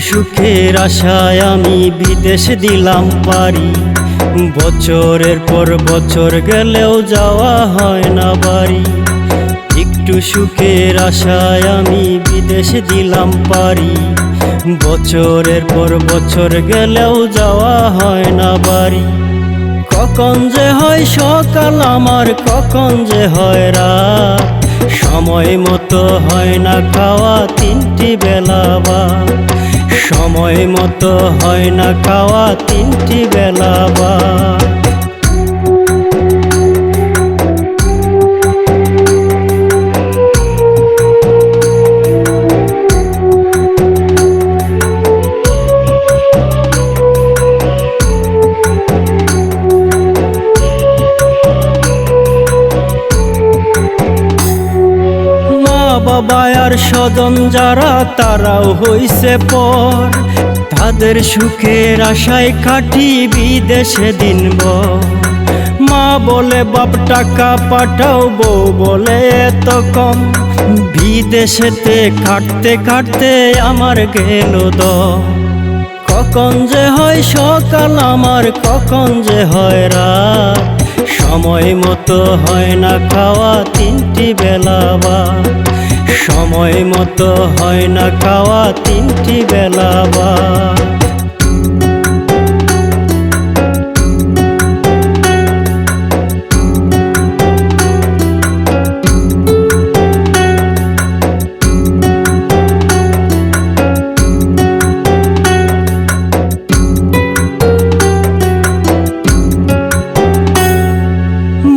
সুখের আশায় আমি বিদেশ দিলাম পারি, বছরের পর বছর গেলেও যাওয়া হয় না বাড়ি। একটু সুখের আশায় আমি বিদেশ দিলাম পারি, বছরের পর বছর গেলেও যাওয়া হয় না বাড়ি। কখন যে হয় সকাল আমার, কখন যে হয় রাত, সময় মতো হয় না খাওয়া তিনটি বেলা ভাত, সময় মতো হয় না খাওয়া তিনটি বেলা ভাত। বাবা আর স্বজন যারা তারাও হইছে পর, তাদের সুখের আশায় কাটি বিদেশে দিনভর। মা বলে বাপ টাকা পাঠাও, বউ বলে এত কম, বিদেশেতে কাটতে কাটতে আমার গেল দম। কখন যে হয় সকাল আমার, কখন যে হয় রাত, সময় মতো হয় না খাওয়া তিনটি বেলা ভাত, সময় মতো হয় না খাওয়া তিনটি বেলা ভাত।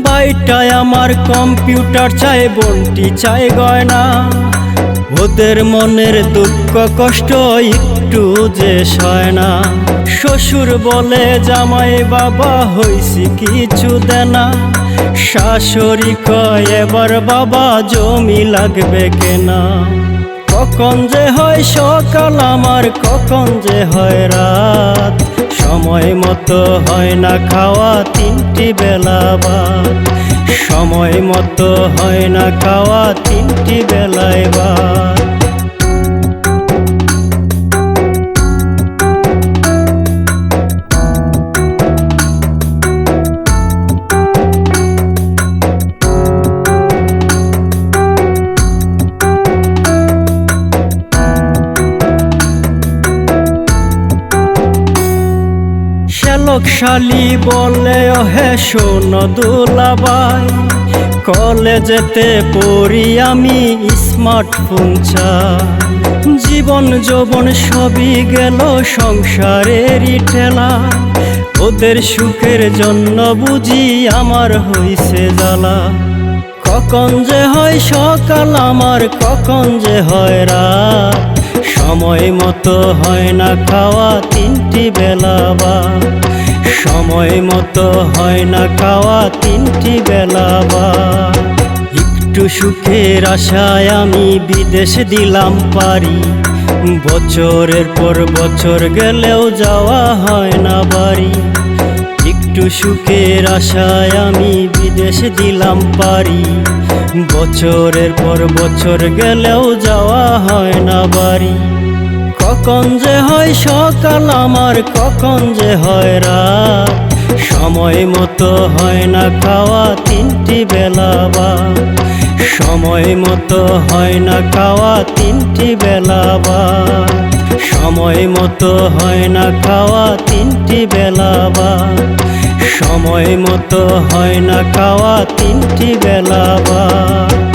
বাইটায় আমার কম্পিউটার চাই, বোনটি চাই গয়না, ওদের মনের দুঃখ কষ্ট একটু যে সয় না। শ্বশুর বলে জামাই বাবা হইছি কিছু দেনা, শাশুড়ি কয় এবার বাবা জমি লাগবে কেনা। কখন যে হয় সকাল আমার, কখন যে হয় রাত, সময় মতো হয় না খাওয়া তিনটি বেলা ভাত, সময় মতো হয় না খাওয়া তিনটি বেলায় ভাত। শালী বলে ওহে শোনো দুলাভাই, কলেজেতে পড়ি আমি স্মার্টফোন চাই। জীবন যৌবন সবই গেল সংসারেরই ঠেলা, ওদের সুখের জন্য বুঝি আমার হইছে জ্বালা। কখন যে হয় সকাল আমার, কখন যে হয় রাত, সময় মতো হয় না খাওয়া তিনটি বেলা ভাত, সময় মতো হয় না খাওয়া তিনটি বেলা ভাত। একটু সুখের আশায় আমি বিদেশ দিলাম পারি, বছরের পর বছর গেলেও যাওয়া হয় না বাড়ি। একটু সুখের আশায় আমি বিদেশ দিলাম পারি, বছরের পর বছর গেলেও যাওয়া হয় না বাড়ি। কখন যে হয় সকাল আমার, কখন যে হয় রাত, সময় মতো হয় না খাওয়া তিনটি বেলা ভাত, সময় মতো হয় না খাওয়া তিনটি বেলা ভাত, সময় মতো হয় না খাওয়া তিনটি বেলা ভাত, সময় মতো হয় না খাওয়া তিনটি বেলা ভাত।